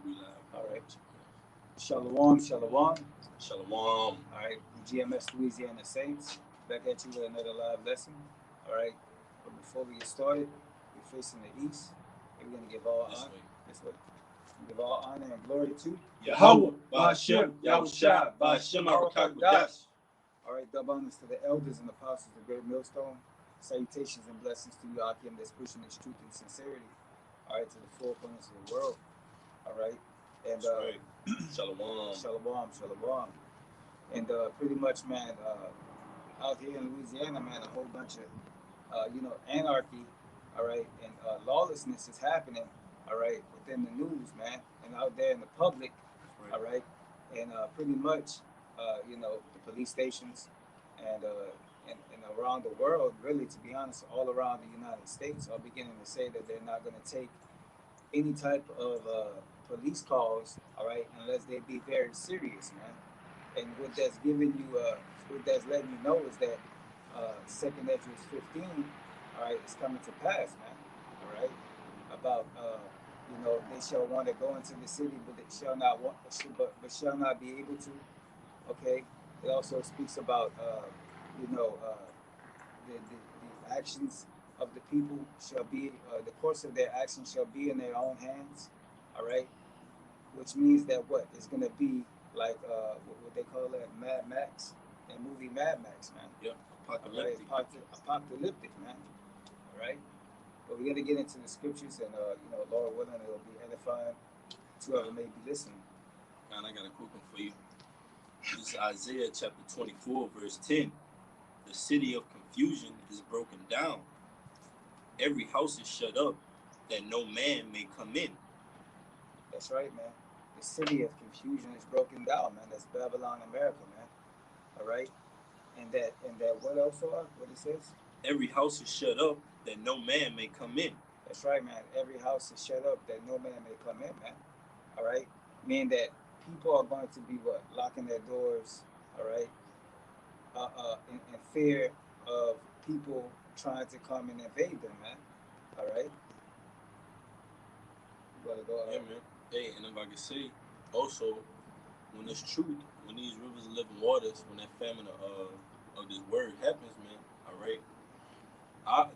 we live. All right. Shalom, shalom. Shalom. All right. GMS Louisiana Saints. Back at you with another live lesson. All right. But before we get started, we're facing the east. We're going to give all honor. This way. Give all honor and glory to Yahweh, Ba'ashem, Yahushua, Ba'ashem, Arakakadash. All right. Double honors to the elders and apostles of the Great Millstone. Salutations and blessings to you, Akim, that's pushing this truth and sincerity. All right. To the four corners of the world. All right. And Shalom. Shalom. And pretty much, man, out here in Louisiana, man, a whole bunch of, anarchy, all right, and lawlessness is happening, all right, within the news, man, and out there in the public, all right, and pretty much, the police stations and around the world, really, to be honest, all around the United States are beginning to say that they're not going to take any type of police calls, all right, unless they be very serious, man. And what that's giving you, what that's letting you know is that 2nd Ezra 15, all right, is coming to pass, man, all right, about, they shall want to go into the city, but they shall not want, but shall not be able to, okay. It also speaks about, the actions of the people shall be, the course of their actions shall be in their own hands, all right, which means that what it's going to be like what they call it, Mad Max, that movie Mad Max, man. Yep, apocalyptic. Right? Apocalyptic, man. All right, but we're going to get into the scriptures, and Lord willing, it'll be edifying to whoever may be listening. Man, I got a quick one for you. This is Isaiah chapter 24, verse 10. The city of confusion is broken down. Every house is shut up, that no man may come in. That's right, man. The city of confusion is broken down, man. That's Babylon, America, man. All right, and that what else? What it says? Every house is shut up, that no man may come in. That's right, man. Every house is shut up, that no man may come in, man. All right, meaning that people are going to be locking their doors, all right, in fear of people trying to come and invade them, man. All right. You gotta go. Yeah, man. Hey, and if I can say, also, when this truth, when these rivers of living waters, when that famine of this word happens, man, all right,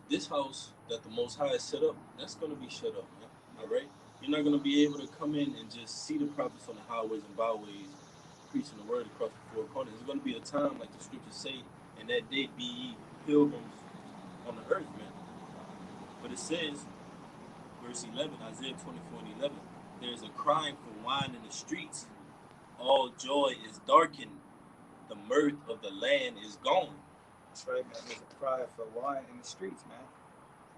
this house that the Most High has set up, that's going to be shut up, man, all right? You're not going to be able to come in and just see the prophets on the highways and byways preaching the word across the four corners. It's going to be a time, like the scriptures say, in that day be ye pilgrims on the earth, man. But it says, verse 11, Isaiah 24 and 11, there's a crying for wine in the streets. All joy is darkened. The mirth of the land is gone. That's right, man. There's a cry for wine in the streets, man.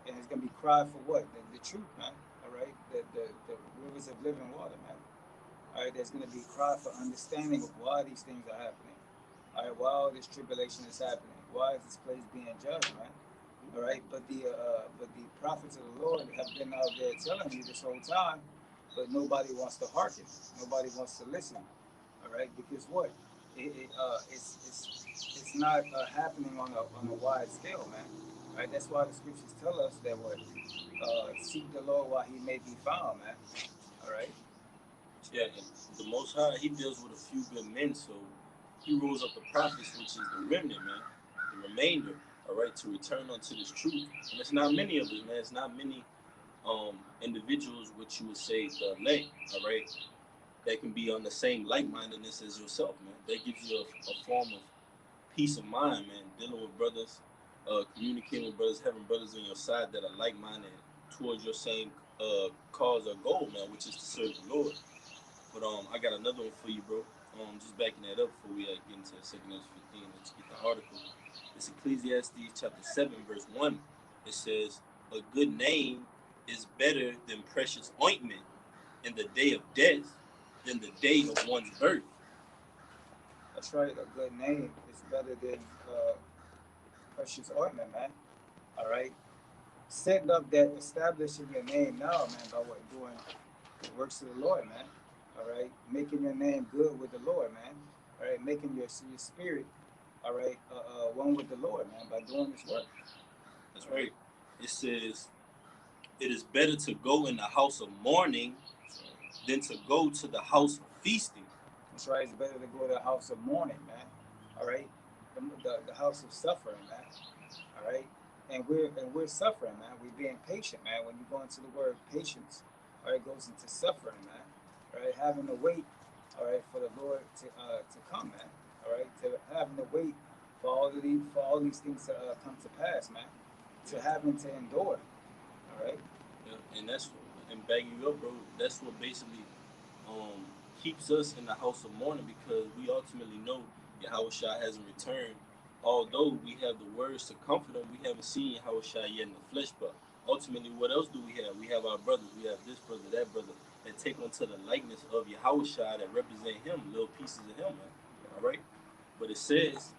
And it's going to be cry for what? The truth, man. All right? The rivers of living water, man. All right? There's going to be cry for understanding of why these things are happening. All right? Why all this tribulation is happening. Why is this place being judged, man? All right? But the prophets of the Lord have been out there telling you this whole time, but nobody wants to hearken. Nobody wants to listen. All right? Because what? It's not happening on a wide scale, man. Right? That's why the scriptures tell us that seek the Lord while He may be found, man. All right. Yeah, and the Most High, He deals with a few good men, so He rules up the prophets, which is the remnant, man, the remainder. All right, to return unto this truth, and it's not many of us, man. It's not many individuals, which you would say the elect, all right, that can be on the same like-mindedness as yourself, man. That gives you a form of peace of mind, man, dealing with brothers, communicating with brothers, having brothers on your side that are like-minded towards your same cause or goal, man, which is to serve the Lord. But I got another one for you, bro. Just backing that up before we get into 2nd Ezra 15, let's get the article. It's Ecclesiastes chapter 7, verse 1. It says, a good name is better than precious ointment in the day of death than the day of one's birth. That's right. A good name is better than precious ointment, man. All right. Setting up that, establishing your name now, man, by doing the works of the Lord, man. All right. Making your name good with the Lord, man. All right. Making your spirit, all right, one with the Lord, man, by doing His work. That's right. It says, it is better to go in the house of mourning than to go to the house of feasting. That's right. It's better to go to the house of mourning, man. All right, the house of suffering, man. All right, and we're suffering, man. We're being patient, man. When you go into the word patience, all right, it goes into suffering, man. All right, having to wait, all right, for the Lord to come, man. All right, to having to wait for all these things to come to pass, man. To having to endure, all right. Yeah, and that's and backing you up, bro. That's what basically um, keeps us in the house of mourning because we ultimately know Yahweh Shai hasn't returned. Although we have the words to comfort him, we haven't seen Yahweh Shai yet in the flesh. But ultimately, what else do we have? We have our brothers. We have this brother, that brother, that take on to the likeness of Yahweh Shai that represent him, little pieces of him, man. All right? But it says,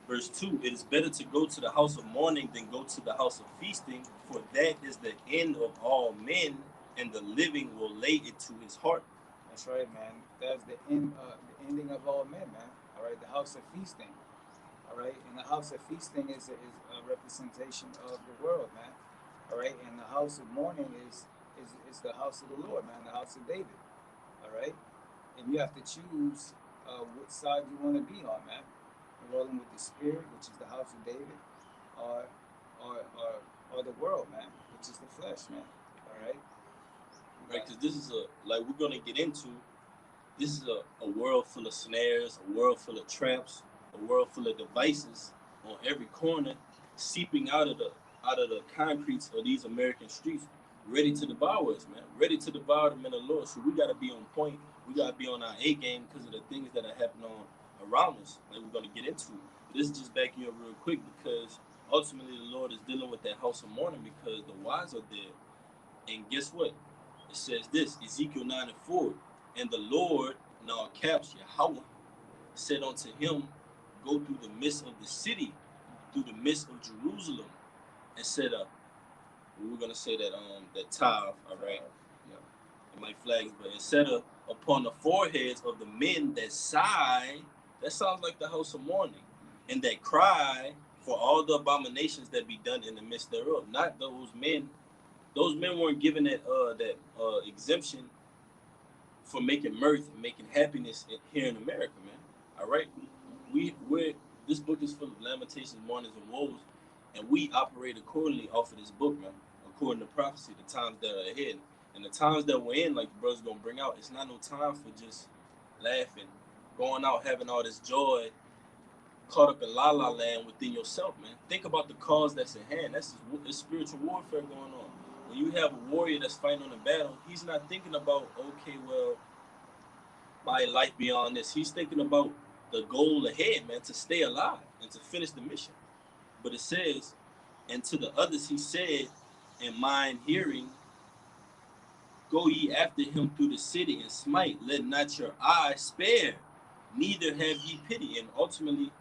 verse 2, it is better to go to the house of mourning than go to the house of feasting, for that is the end of all men, and the living will lay it to his heart. That's right, man. That's the ending of all men, man. All right, the house of feasting. All right, and the house of feasting is a representation of the world, man. All right, and the house of mourning is the house of the Lord, man, the house of David. All right, and you have to choose what side you want to be on, man. Rolling with the spirit, which is the house of David, or or the world, man, which is the flesh, man. All right, Right? Because this is like we're going to get into, this is a world full of snares, a world full of traps, a world full of devices on every corner, seeping out of the concretes of these American streets, ready to devour us, man. Ready to devour the men of the Lord. So we gotta be on point. We gotta be on our A game because of the things that are happening around us, like we're gonna get into. This is just backing you up real quick because ultimately the Lord is dealing with that house of mourning because the wise are dead. And guess what? It says this, Ezekiel 9:4, and the Lord, in all caps, Yahweh, said unto him, go through the midst of the city, through the midst of Jerusalem, and set up. We're gonna say that Tav, all right? yeah, It might flag, but it set up upon the foreheads of the men that sigh. That sounds like the house of mourning, and that cry for all the abominations that be done in the midst thereof. Not those men. Those men weren't given that exemption for making mirth and making happiness here in America, man. All right, we're this book is full of lamentations, mournings, and woes, and we operate accordingly off of this book, man. According to prophecy, the times that are ahead and the times that we're in, like the brother's gonna bring out, it's not no time for just laughing, going out having all this joy, caught up in la la land within yourself, man. Think about the cause that's at hand. It's spiritual warfare going on. When you have a warrior that's fighting on the battle, he's not thinking about, okay, well, my life beyond this. He's thinking about the goal ahead, man, to stay alive and to finish the mission. But it says, and to the others he said, in mine hearing, go ye after him through the city and smite, let not your eyes spare, neither have ye pity. And ultimately,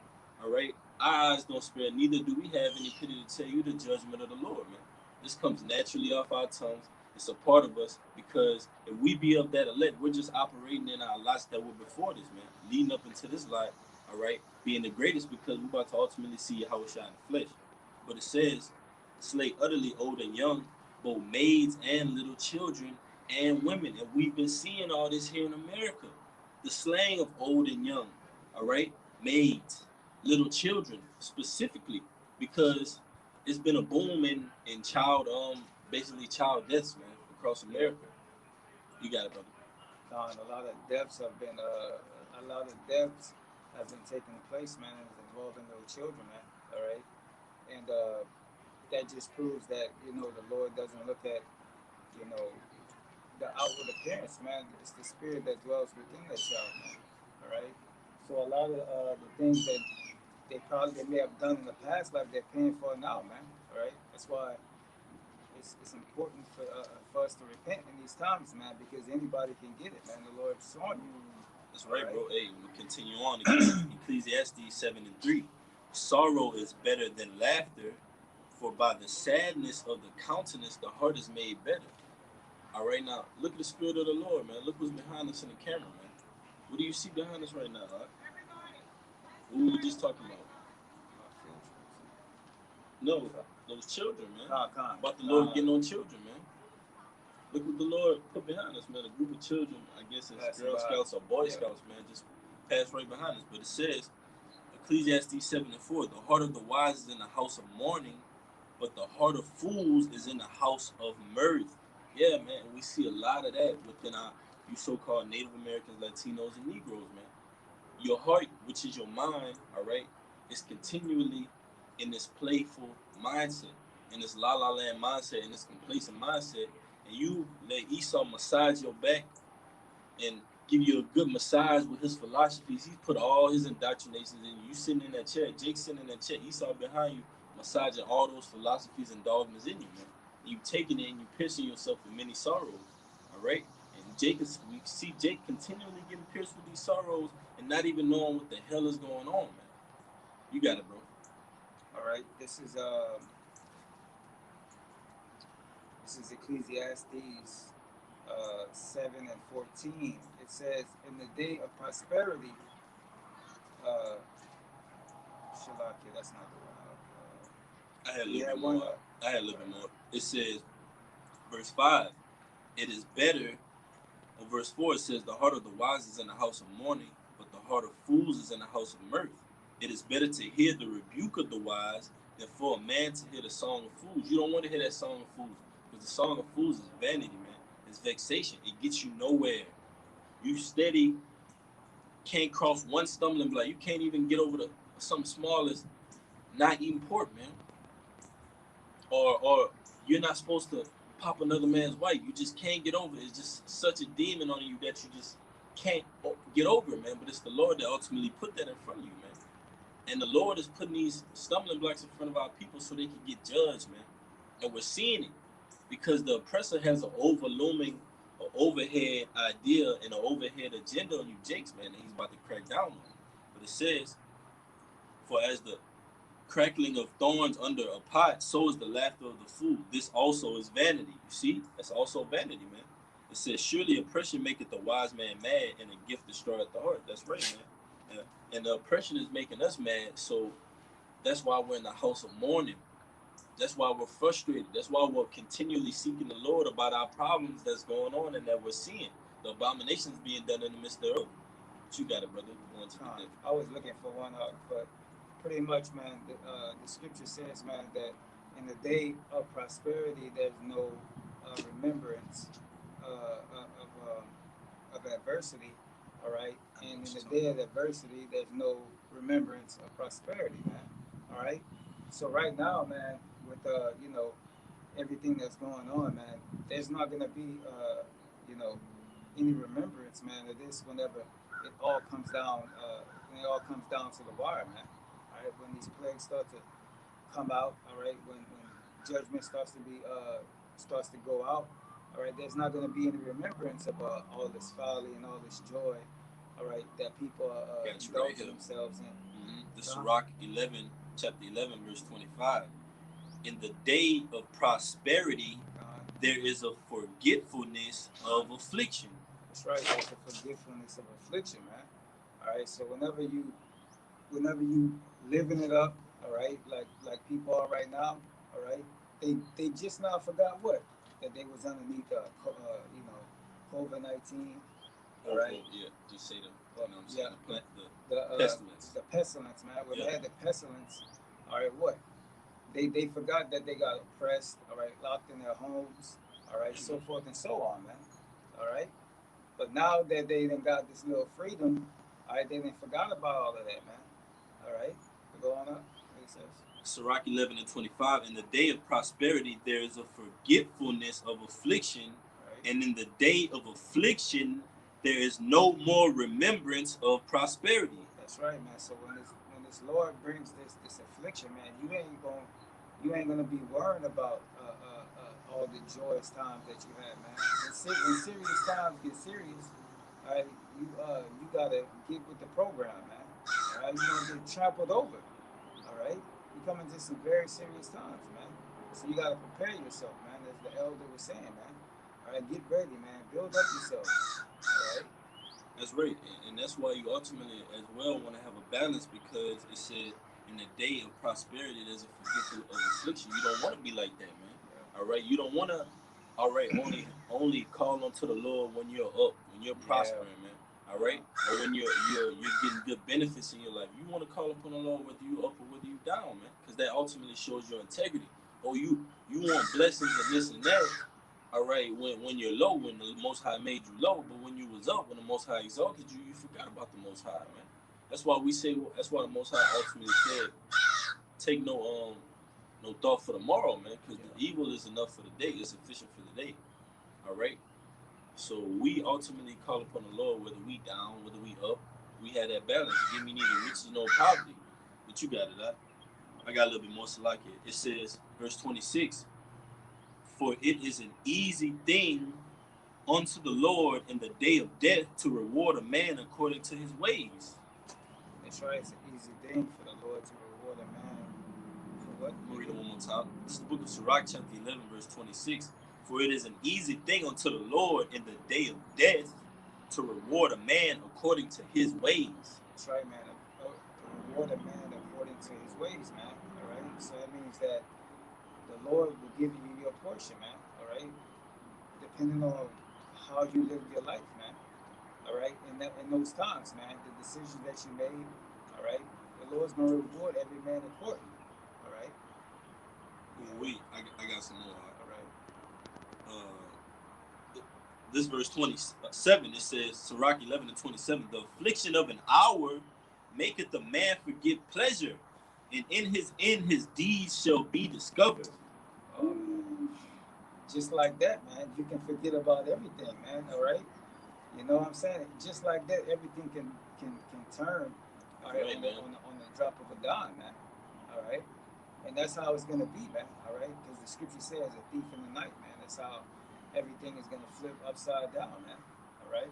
all right, our eyes don't spare, neither do we have any pity to tell you the judgment of the Lord, man. This comes naturally off our tongues. It's a part of us because if we be of that elect, we're just operating in our lots that were before this, man, leading up into this lot, all right, being the greatest because we're about to ultimately see how it shine in the flesh. But it says, slay utterly old and young, both maids and little children and women. And we've been seeing all this here in America. The slaying of old and young, all right? Maids, little children specifically, because it's been a boom in basically child deaths, man, across America. You got it, brother. a lot of deaths have been a lot of deaths have been taking place, man, and involving little children, man. All right, and that just proves that the Lord doesn't look at you know the outward appearance, man. It's the spirit that dwells within that child, man. All right. So a lot of the things that they may have done in the past life, they're paying for now, man. All right. That's why it's important for us to repent in these times, man, because anybody can get it, man. The Lord's on you. That's right, bro. Hey, we continue on. Ecclesiastes 7:3. Sorrow is better than laughter, for by the sadness of the countenance the heart is made better. All right, now look at the spirit of the Lord, man. Look what's behind us in the camera, man. What do you see behind us right now? Huh? What were we just talking about? No, those children, man. About the Lord getting on children, man. Look what the Lord put behind us, man. A group of children, I guess it's Girl Scouts or Boy Scouts, man, just passed right behind us. But it says, Ecclesiastes 7:4, the heart of the wise is in the house of mourning, but the heart of fools is in the house of mirth. Yeah, man, we see a lot of that within our you so-called Native Americans, Latinos, and Negroes, man. Your heart, which is your mind, all right, is continually in this playful mindset, in this la la land mindset, in this complacent mindset, and you let Esau massage your back and give you a good massage with his philosophies. He's put all his indoctrinations in you. You sitting in that chair, Jake sitting in that chair, Esau behind you, massaging all those philosophies and dogmas in you, man. And you taking it and you piercing yourself with many sorrows, all right? And we see Jake continually getting pierced with these sorrows and not even knowing what the hell is going on, man. You got it, bro. All right, this is Ecclesiastes 7:14. It says, "In the day of prosperity, Shalaki, that's not the one. I had a little bit more. I had a little bit more. It says, verse 5, it is better. Or verse 4, it says, the heart of the wise is in the house of mourning, but the heart of fools is in the house of mirth. It is better to hear the rebuke of the wise than for a man to hear the song of fools. You don't want to hear that song of fools, because the song of fools is vanity, man. It's vexation. It gets you nowhere. You steady can't cross one stumbling block. You can't even get over something small as not eating pork, man. Or you're not supposed to pop another man's wife. You just can't get over it. It's just such a demon on you that you just can't get over it, man. But it's the Lord that ultimately put that in front of you, man. And the Lord is putting these stumbling blocks in front of our people so they can get judged, man. And we're seeing it because the oppressor has an overhead idea and an overhead agenda on you, Jakes, man, and he's about to crack down on it. But it says, for as the crackling of thorns under a pot, so is the laughter of the fool. This also is vanity. You see? That's also vanity, man. It says, surely oppression maketh the wise man mad, and a gift destroyeth the heart. That's right, man. And the oppression is making us mad, so that's why we're in the house of mourning. That's why we're frustrated. That's why we're continually seeking the Lord about our problems that's going on and that we're seeing. The abominations being done in the midst thereof. But you got it, brother. I was looking for one, but pretty much, man, the scripture says, man, that in the day of prosperity, there's no remembrance of adversity, all right? And in the day of adversity, there's no remembrance of prosperity, man, all right? So right now, man, with, everything that's going on, man, there's not going to be, any remembrance, man, of this whenever it all comes down, when it all comes down to the wire, man. All right, when these plagues start to come out, all right, when judgment starts to go out, all right, there's not going to be any remembrance of all this folly and all this joy, all right, that people are indulging themselves in. Mm-hmm. The Sirach 11, chapter 11, verse 25. In the day of prosperity, there is a forgetfulness of affliction. That's right, there's a forgetfulness of affliction, man. All right, so whenever you living it up, all right, like people are right now, all right, they just now forgot what that they was underneath COVID-19, all right. Yeah, just say the pestilence. The pestilence, man. When they had the pestilence, all right, what they forgot that they got oppressed, all right, locked in their homes, all right, so forth and so on, man, all right. But now that they done got this little freedom, all right, they done forgot about all of that, man. All right, go on up. What it says. Sirach 11 and 25. In the day of prosperity, there is a forgetfulness of affliction, right. And in the day of affliction, there is no more remembrance of prosperity. That's right, man. So when this Lord brings this affliction, man, you ain't gonna be worrying about all the joyous times that you had, man. When serious times get serious, all right, you gotta get with the program, man. All right, you're gonna get trampled over. All right, you come into some very serious times, man. So you gotta prepare yourself, man. As the elder was saying, man. All right, get ready, man. Build up yourself. All right. That's right, and that's why you ultimately as well want to have a balance, because it said in the day of prosperity there's a forgetful of affliction. You don't want to be like that, man. All right, you don't want to. All right, only only call unto the Lord when you're up, when you're prospering, man. All right, or when you're getting good benefits in your life. You want to call upon the Lord whether you up or whether you down, man, because that ultimately shows your integrity. Or you want blessings and this and that. All right, when you're low, when the Most High made you low, but when you was up, when the Most High exalted you, you forgot about the Most High, man. That's why we say. That's why the Most High ultimately said, "Take no thought for tomorrow, man, because the evil is enough for the day. It's sufficient for the day." All right. So we ultimately call upon the Lord whether we down, whether we up. We had that balance. Give me neither riches nor poverty. But you got it, huh? I got a little bit more slack here. It says, verse 26, for it is an easy thing unto the Lord in the day of death to reward a man according to his ways. That's right. It's an easy thing for the Lord to reward a man for what? I'm going to read it one more time. This is the book of Sirach, chapter 11, verse 26. For it is an easy thing unto the Lord in the day of death to reward a man according to his ways. That's right, man. To reward a man according to his ways, man. All right. So that means that the Lord will give you your portion, man. All right. Depending on how you live your life, man. All right. In those times, man, the decisions that you made, all right, the Lord's gonna reward every man accordingly. All right. Wait, I got some more. All right. This verse 27, it says, Sirach 11 and 27, the affliction of an hour maketh a man forget pleasure, and in his end his deeds shall be discovered. Just like that, man, you can forget about everything, man. All right. You know what I'm saying? Just like that, everything can turn. All right, on the drop of a dime, man. All right. And that's how it's gonna be, man. All right, because the scripture says a thief in the night, man. That's how everything is gonna flip upside down, man. All right.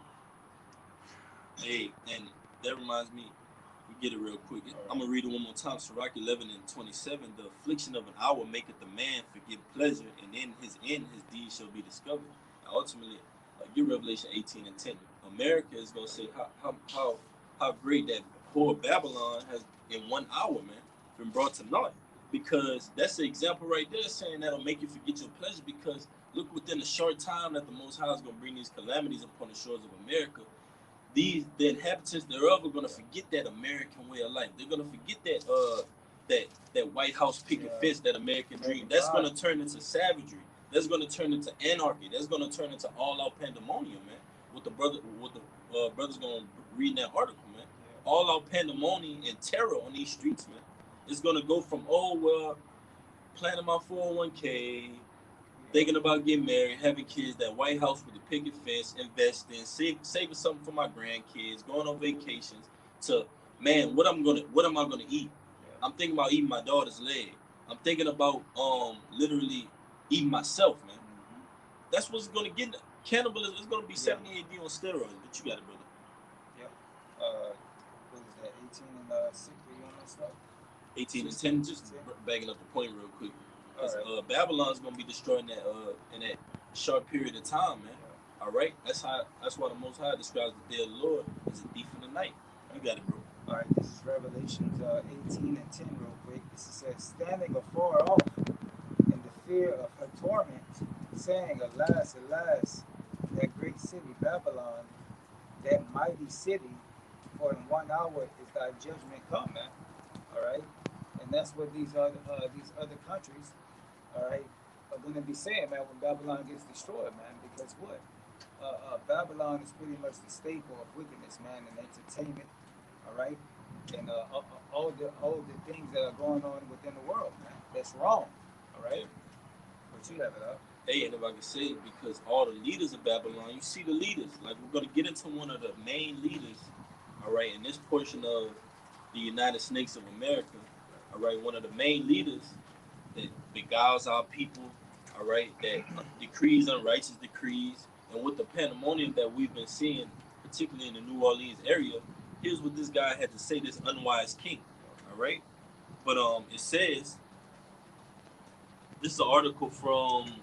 Hey, and that reminds me, we get it real quick. Right. I'm gonna read it one more time. Sirach 11 and 27. The affliction of an hour maketh the man forget pleasure, and in his end his deeds shall be discovered. And ultimately, get Revelation 18 and 10. America is gonna say how great that whore Babylon has in 1 hour, man, been brought to naught. Because that's the example right there, saying that'll make you forget your pleasure. Because look, within a short time that the Most High is gonna bring these calamities upon the shores of America, the inhabitants thereof are gonna forget that American way of life. They're gonna forget that White House picket fence, that American dream. That's gonna turn into savagery. That's gonna turn into anarchy. That's gonna turn into all-out pandemonium, man. What the brothers gonna read in that article, man. All-out pandemonium and terror on these streets, man. It's gonna go from planning my 401k, thinking about getting married, having kids, that White House with the picket fence, investing, saving something for my grandkids, going on vacations, to, man, what am I gonna eat? I'm thinking about eating my daughter's leg. I'm thinking about literally eating myself, man. That's what's gonna get cannibalism. It's gonna be 70 AD on steroids, but you got it, brother. Yep. What is that? 18 and 6. You on that stuff? 18 and 10. Just bagging up the point real quick. Right. Babylon's gonna be destroyed in that short period of time, man. All right, that's why the Most High describes the day of the Lord as a thief in the night. You got it, bro. All right, this is Revelations 18 and 10, real quick. This says, standing afar off in the fear of her torment, saying, alas, alas, that great city Babylon, that mighty city, for in 1 hour is thy judgment come, man. All right, and that's what these other countries, all right, are going to be saying, man, when Babylon gets destroyed, man. Because what? Babylon is pretty much the staple of wickedness, man, and entertainment, all right, and all the things that are going on within the world, man. That's wrong, all right. But you have it up. Hey, and if I can say it, because all the leaders of Babylon, you see the leaders. Like, we're going to get into one of the main leaders, all right, in this portion of the United Snakes of America, all right, one of the main leaders that beguiles our people, all right, that decrees unrighteous decrees, and with the pandemonium that we've been seeing, particularly in the New Orleans area, here's what this guy had to say, this unwise king, all right? But it says, this is an article from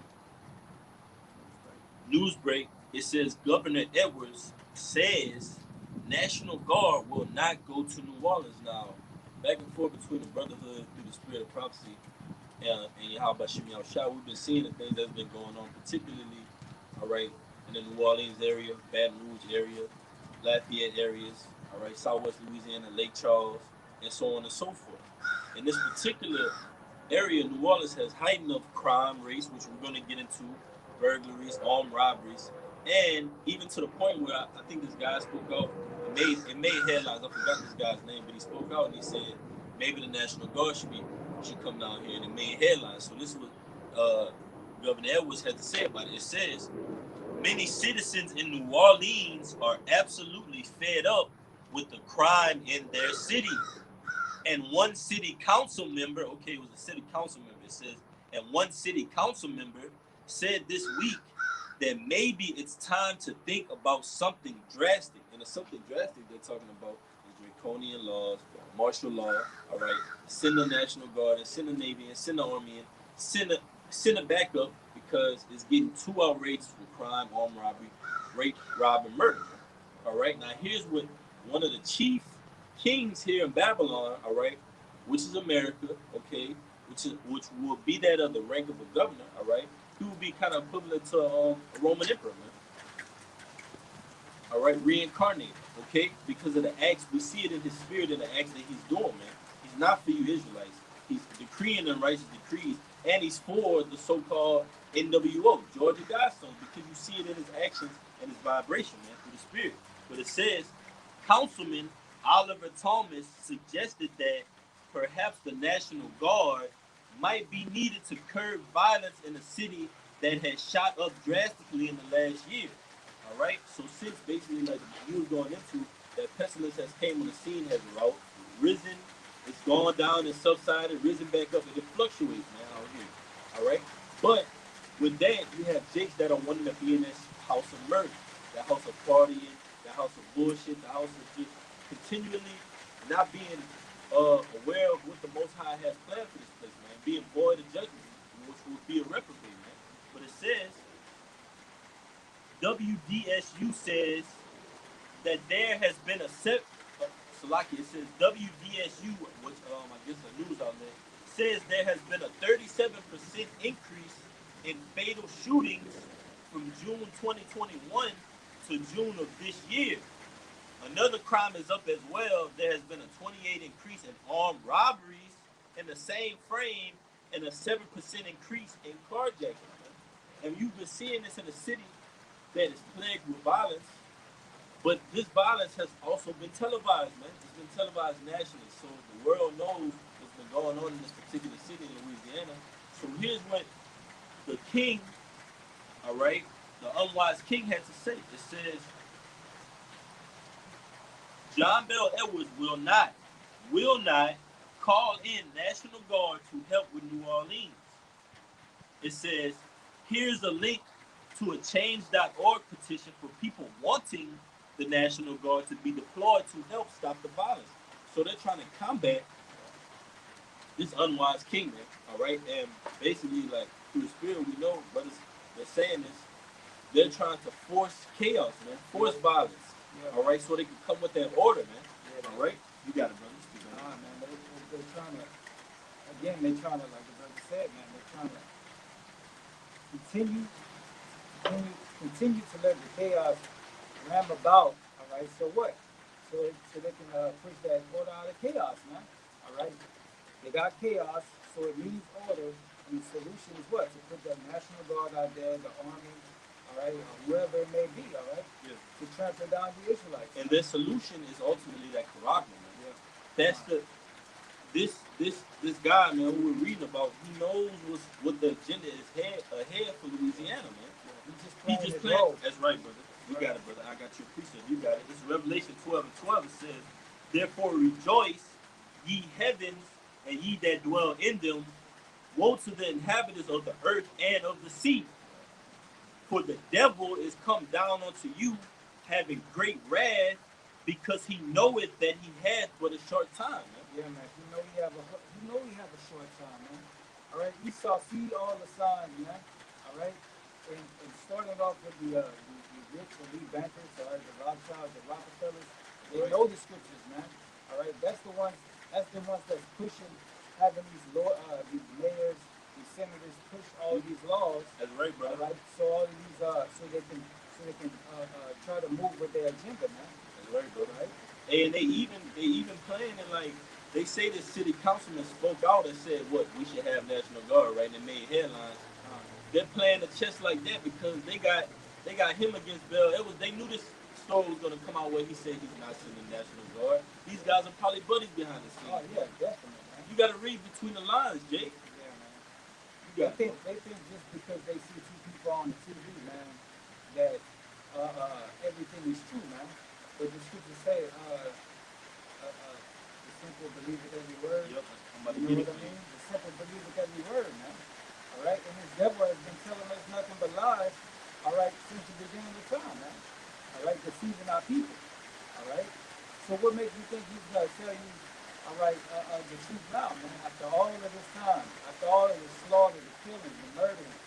Newsbreak. It says, Governor Edwards says National Guard will not go to New Orleans now. Back and forth between the Brotherhood through the Spirit of Prophecy and Yahweh Bashim Yahushua, we've been seeing the things that's been going on, particularly all right, in the New Orleans area, Baton Rouge area, Lafayette areas, all right, Southwest Louisiana, Lake Charles, and so on and so forth. In this particular area, New Orleans has heightened of crime rates, which we're going to get into, burglaries, armed robberies, and even to the point where I think this guy spoke out. It made headlines. I forgot this guy's name, but he spoke out and he said maybe the National Guard should come down here, and it made headlines. So this is what Governor Edwards had to say about it. It says many citizens in New Orleans are absolutely fed up with the crime in their city. And one city council member, okay, it was a city council member, it says, and one city council member said this week that maybe it's time to think about something drastic. And the something drastic they're talking about is draconian laws, martial law, all right, send the National Guard and send the Navy and send the Army and send a backup because it's getting too outrageous with crime, armed robbery, rape, rob, and murder. All right, now here's what one of the chief kings here in Babylon, all right, which is America, okay, which will be that of the rank of a governor, all right. He will be kind of equivalent to a Roman emperor, man. All right, reincarnated, okay, because of the acts. We see it in his spirit in the acts that he's doing, man. He's not for you Israelites. He's decreeing unrighteous decrees, and he's for the so-called NWO, Georgia Guidestones, because you see it in his actions and his vibration, man, through the spirit. But it says, Councilman Oliver Thomas suggested that perhaps the National Guard might be needed to curb violence in a city that has shot up drastically in the last year. All right. So since basically like you was going into that pestilence has came on the scene has risen, it's gone down and subsided, risen back up, and it fluctuates, man, out here. All right. But with that, you have jakes that are wanting to be in this house of murder, that house of partying, that house of bullshit, the house of just continually not being aware of what the Most High has planned for this place, man. Being void of judgment, which will be a reprobate, man. But it says WDSU says that there has been a set. Salaki, it says WDSU, which I guess a news outlet, says there has been a 37% increase in fatal shootings from June 2021 to June of this year. Another crime is up as well. There has been a 28 increase in armed robberies in the same frame and a 7% increase in carjacking. And you've been seeing this in a city that is plagued with violence, but this violence has also been televised, man. It's been televised nationally, so the world knows what's been going on in this particular city in Louisiana. So here's what the king, all right, the unwise king had to say. It says, John Bell Edwards will not call in National Guard to help with New Orleans. It says, here's a link to a change.org petition for people wanting the National Guard to be deployed to help stop the violence. So they're trying to combat this unwise king, man. All right, and basically, like through the spirit, we know brothers. They're saying this. They're trying to force chaos, man. Force violence. Yeah. All right, so they can come with that order, man. Yeah, all right, you got it, brother. Man, they're trying to. Again, they're trying to, like the brother said, man. They're trying to continue to let the chaos ram about. All right, so what? So they can push that order out of chaos, man. All right, they got chaos, so it needs order. And the solution is what? To put the National Guard out there, the Army, all right, or whoever it may be, all right, yeah, to trample down the Israelites. And their solution is ultimately that Quran, man. Yeah. That's the this guy, man, who we're reading about. He knows what the agenda is ahead for Louisiana, man. Yeah. He just playing. That's right, brother. You got it, brother. I got your precept. You got it. This is Revelation 12:12. It says, "Therefore rejoice, ye heavens, and ye that dwell in them. Woe to the inhabitants of the earth and of the sea. For the devil is come down unto you, having great wrath, because he knoweth that he hath but a short time." Man. Yeah, man. You know we have a short time, man. All right. Esau see all the signs, man. All right. And starting off with the rich elite bankers, all right, the Rothschilds, the Rockefellers, they know the scriptures, man. All right. That's the ones that's pushing, having these mayors, these senators push all these laws. That's right, All brother. right, so all of these, so they can try to move with their agenda, man. That's right, All brother. right. And they even playing it like they say the city councilman spoke out and said what we should have National Guard, right? And they made headlines. They're playing the chess like that because they got him against Bell. It was they knew this story was gonna come out where he said he's not sending National Guard. These guys are probably buddies behind the Oh scenes. yeah, definitely, man. You gotta read between the lines, Jake. Yeah, man. You got They think just because they see two people on the TV, man, that everything is true, man. But the scriptures say, the simple believe it every word. Yep, I'm about to You get know it. what I mean? The simple believe it every word, man. All right, and this devil has been telling us nothing but lies. All right, since the beginning of time, man. All right, deceiving our people. All right. So what makes you think he's gonna tell you, all right, the truth now, man? After all of this time, after all of the slaughter, the killing, the murdering,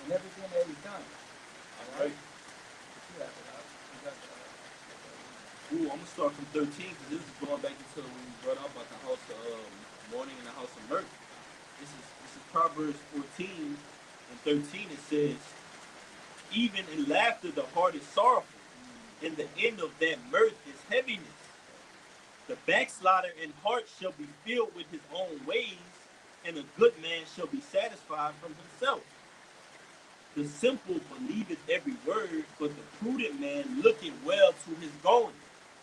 and everything that he's done. All right. But you got it out. You got it out. Ooh, I'm gonna start from 13 because this is going back into when we brought up about the house of mourning and the house of mirth. This is Proverbs 14 and 13. It says, "Even in laughter the heart is sorrowful, and the end of that mirth is heaviness. The backslider in heart shall be filled with his own ways, and a good man shall be satisfied from himself. The simple believeth every word, but the prudent man looketh well to his going."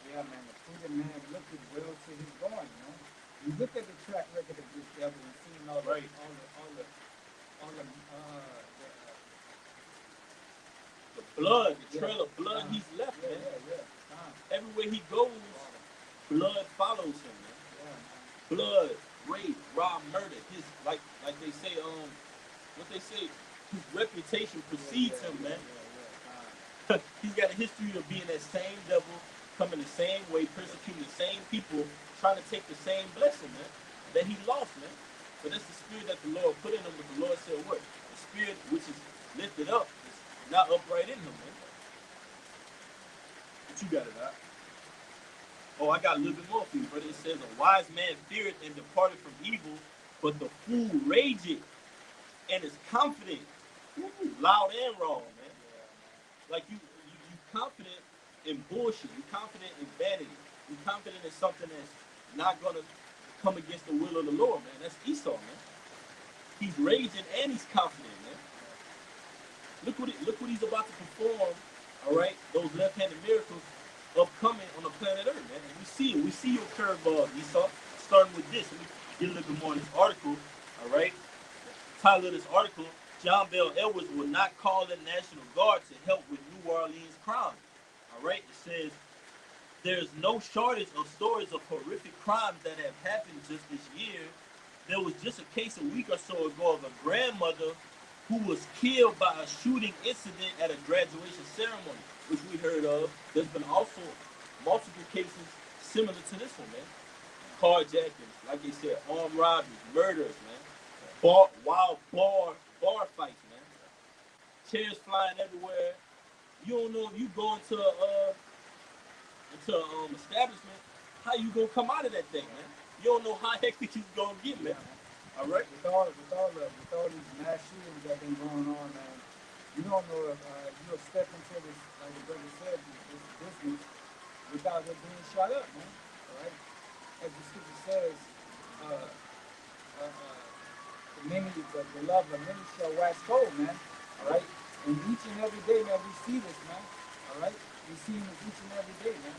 Yeah, man. The prudent man looked well to his going, man. You look at the track record of this devil and seeing all the, Right. all the, The blood, the yeah, trail of blood he's left, yeah, man. yeah, yeah. Everywhere he goes, blood follows him, man. Yeah, man. Blood, rape, rob, murder. His like they say, what they say, his reputation precedes him, man. He's got a history of being that same devil, coming the same way, persecuting the same people, trying to take the same blessing, man, that he lost, man. But that's the spirit that the Lord put in him. But the Lord said, what? The spirit which is lifted up is not upright in him, man. But you got it out. Oh, I got a little bit more for you, brother. It says, "A wise man feareth and departed from evil, but the fool rageth and is confident." Ooh, loud and wrong, man. Like you confident in bullshit. You confident in vanity. You confident in something that's not gonna come against the will of the Lord, man. That's Esau, man. He's raging and he's confident, man. Look what he's about to perform. All right, those left-handed miracles upcoming on the planet Earth, man. And we see it. We see your curveball, Esau. Starting with this, let me get a little bit more in this article. All right, title of this article: John Bell Edwards will not call the National Guard to help with New Orleans crime. All right, it says there's no shortage of stories of horrific crimes that have happened just this year. There was just a case a week or so ago of a grandmother who was killed by a shooting incident at a graduation ceremony, which we heard of. There's been also multiple cases similar to this one, man. Carjackings, like they said, armed robberies, murders, man. Wild bar fights, man. Chairs flying everywhere. You don't know if you go into establishment, how you gonna come out of that thing, man? You don't know how hectic it's gonna get, man. All right. With all these mass shootings that been going on, man, you don't know if you'll step into this, like the brother said, this business without it being shot up, man. All right. As the scripture says, the love of many shall wax cold, man. All right. And each and every day, man, we see this, man. All right. We see this each and every day, man.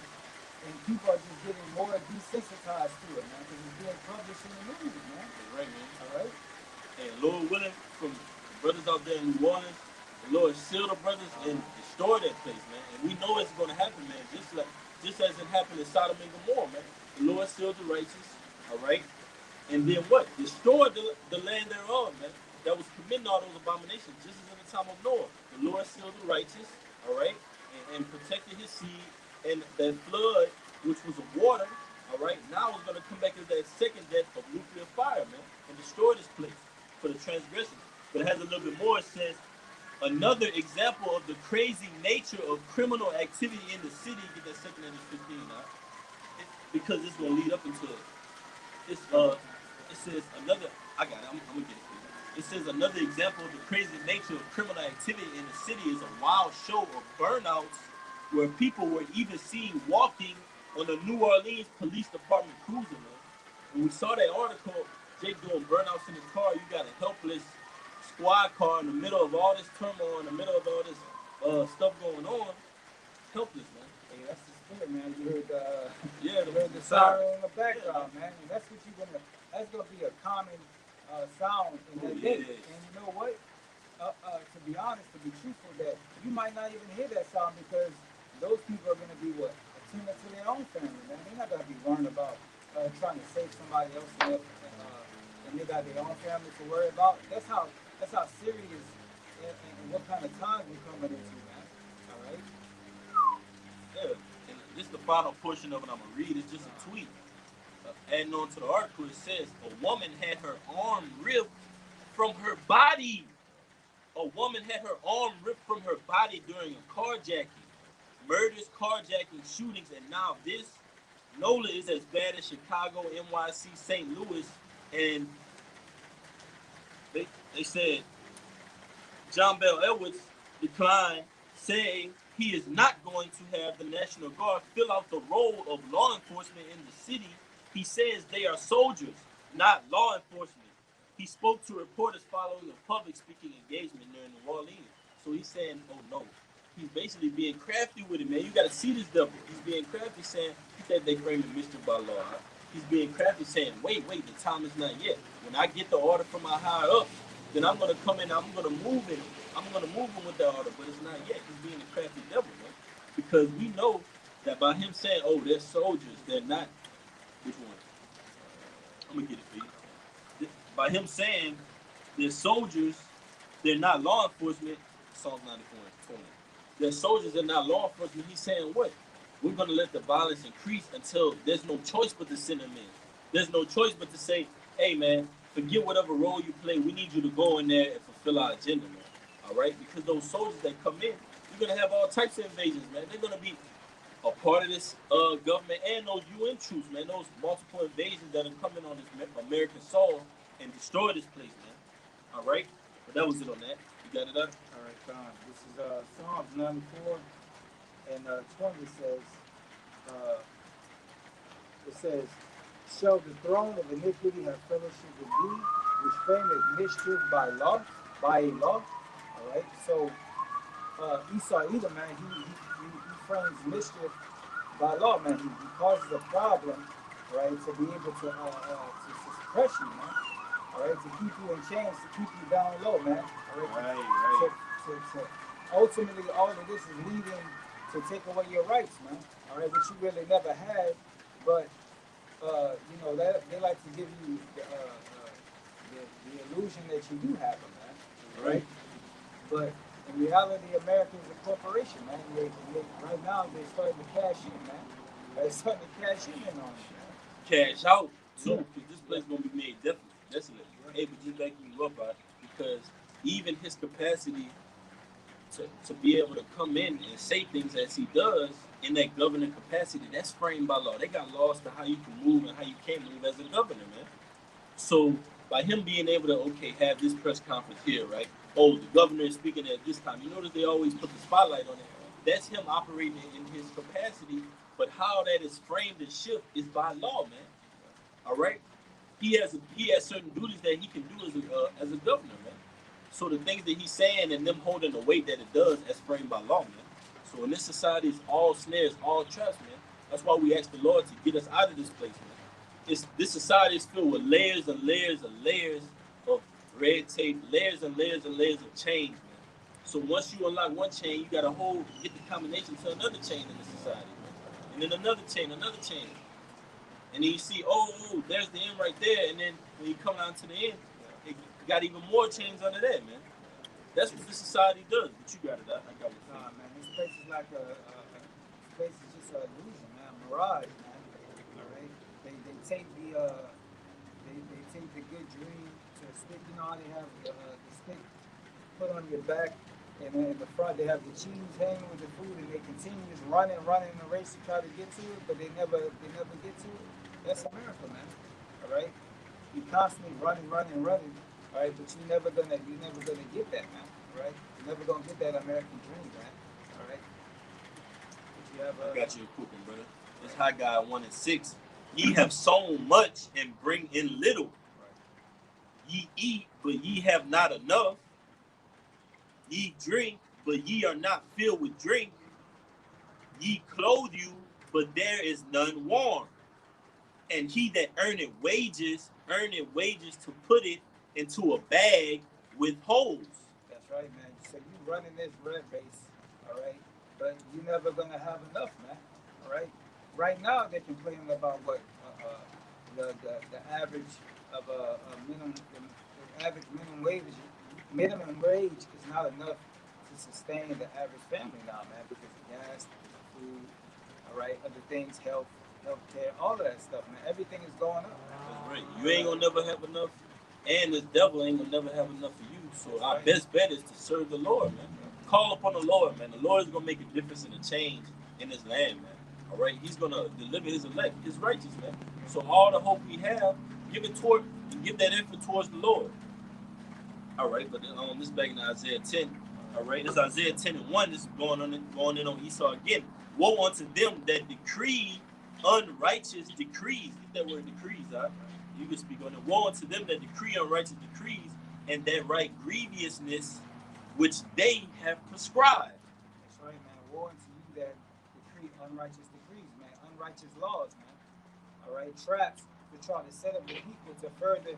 And people are just getting more desensitized to it, man, because it's being published in the news, man. That's right, man. All right. And Lord willing, from the brothers out there in New Orleans, the Lord seal the brothers and destroy that place, man. And we know it's gonna happen, man. Just as it happened in Sodom and Gomorrah, man. The Lord sealed the righteous, all right. And then what? Destroyed the land thereof, man. That was committing all those abominations, just as in the time of Noah. The Lord sealed the righteous, all right, and protected his seed. And that flood, which was a water, all right, now it's going to come back as that second death of nuclear fire, man, and destroy this place for the transgression. But it has a little bit more. It says, another example of the crazy nature of criminal activity in the city. Get that second and 15 now. Because it's going to lead up into it. It says another. I got it. I'm going to get it for you. It says another example of the crazy nature of criminal activity in the city is a wild show of burnouts where people were even seen walking on the New Orleans Police Department cruiser, man. When we saw that article, Jake doing burnouts in his car, you got a helpless squad car in the middle of all this turmoil, in the middle of all this stuff going on, helpless, man. Hey, that's the spirit, man. You heard the Yeah, you heard the siren in the background, man. And that's what you're gonna. That's gonna be a common sound in that day. And you know what? To be honest, to be truthful, that you might not even hear that sound because those people are gonna be what attending to their own family, man. They're not gonna be worrying about trying to save somebody else and they got their own family to worry about. That's how serious and what kind of time we're coming into, man. All right. Yeah, and this is the final portion of it I'm gonna read. It's just a tweet. Adding on to the article, it says a woman had her arm ripped from her body. A woman had her arm ripped from her body during a carjacking. Murders, carjacking, shootings, and now this. NOLA is as bad as Chicago, NYC, St. Louis, and they, they said John Bell Edwards declined, saying he is not going to have the National Guard fill out the role of law enforcement in the city. He says they are soldiers, not law enforcement. He spoke to reporters following a public speaking engagement during New Orleans. So he's saying, oh no. He's basically being crafty with it, man. You got to see this devil. He's being crafty saying that they framing mischief by law. He's being crafty saying, wait, the time is not yet. When I get the order from my higher up, then I'm gonna come in. I'm gonna move in. I'm gonna move him with the order, but it's not yet. He's being a crafty devil, man. Because we know that by him saying, "Oh, they're soldiers," they're not. Which one? I'm gonna get it for you. By him saying they're soldiers, they're not law enforcement. Psalms 94:20. They're soldiers, they're not law enforcement. He's saying what? We're gonna let the violence increase until there's no choice but to send them in. There's no choice but to say, "Hey, man, forget whatever role you play. We need you to go in there and fulfill our agenda, man. All right? Because those soldiers that come in, you're gonna have all types of invasions, man. They're gonna be a part of this government and those UN troops, man. Those multiple invasions that are coming on this American soil and destroy this place, man. All right? But that was it on that. You got it up? All right, Don. This is Psalms 94 and 20 says, uh, it says, shall the throne of iniquity have fellowship with thee, which frameth mischief by a law? All right. So Esau Edom, man, he frames mischief by law, man. He causes a problem, right, to be able to suppress you, man. All right, to keep you in chains, to keep you down low, man. All right. Right. To ultimately, all of this is leading to take away your rights, man. All right, which you really never had, but that they like to give you the illusion that you do have them, man. Right? But in reality, America is a corporation, man. Right now, they're starting to cash in, man. They're starting to cash in on it, man. Cash out, too, Yeah. because this place going to be made desolate. Hey, but just backing you up, right? Because even his capacity to be able to come in and say things as he does in that governing capacity, that's framed by law. They got laws to how you can move and how you can't move as a governor, man. So by him being able to, okay, have this press conference here, right? Oh, the governor is speaking at this time. You notice they always put the spotlight on it. That's him operating in his capacity, but how that is framed and shift is by law, man. All right? He has certain duties that he can do as a governor, man. So the things that he's saying and them holding the weight that it does, that's framed by law, man. So in this society, it's all snares, all traps, man. That's why we ask the Lord to get us out of this place, man. This society is filled with layers and layers and layers of red tape, layers and layers and layers of chains, man. So once you unlock one chain, you got to get the combination to another chain in the society, man. And then another chain, another chain. And then you see, there's the end right there. And then when you come down to the end, it got even more chains under there, man. That's what this society does. But you got it. I got it. Nah, man, this place is like this place is just an illusion, man, a mirage, man. All right, they take they take the good dream to the stick. You know how they have the stick put on your back, and then in the front they have the cheese hanging with the food, and they continue just running in the race to try to get to it, but they never get to it. That's America, man. All right, you constantly running, All right, but you're never gonna get that, man. All right, you're never gonna get that American dream, man. All right, but you have I got you cooking, brother. This right, Haggai 1:6. Ye have sown much and bring in little. right, Ye eat, but ye have not enough. Ye drink, but ye are not filled with drink. Ye clothe you, but there is none warm. And he that earneth wages to put it into a bag with holes. that's right, man. So you running this red race, all right, but you're never gonna have enough, man. All right. Right now they're complaining about what the average of the average minimum wage is not enough to sustain the average family now, man, because of gas, food, all right, other things, healthcare, all of that stuff, man. Everything is going up. That's right. You ain't gonna never have enough, and the devil ain't gonna never have enough for you. So That's our right. best bet is to serve the Lord, man. Call upon the Lord, man. The Lord is gonna make a difference and a change in this land, man. All right, He's gonna deliver His elect, His righteous, man. So all the hope we have, give it toward, give that effort towards the Lord. All right, but this is back in Isaiah 10. All right, it's Isaiah 10:1. This is going in on Esau again. Woe unto them that decree unrighteous decrees. Get that word decrees, huh? You can speak on it. Woe unto them that decree unrighteous decrees and that write grievousness which they have prescribed. That's right, man. Woe unto you that decree unrighteous decrees, man. Unrighteous laws, man. All right, traps to try to set up the people to further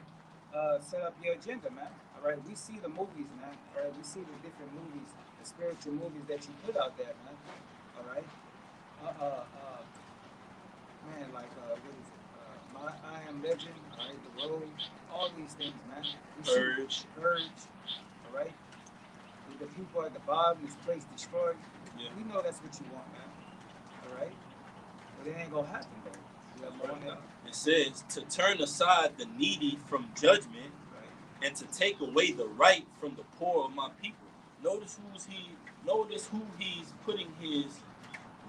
set up your agenda, man. All right, we see the movies, man. All right, we see the different movies, the spiritual movies that you put out there, man. All right, uh, uh, uh, man, like what is it? My I Am Legend, all right, The Road, all these things, man. Purge, all right. With the people at the bottom, this place destroyed. Yeah. We know that's what you want, man. All right, but it ain't gonna happen though. You have no one. It says to turn aside the needy from judgment Right. and to take away the right from the poor of my people. Notice who he's putting his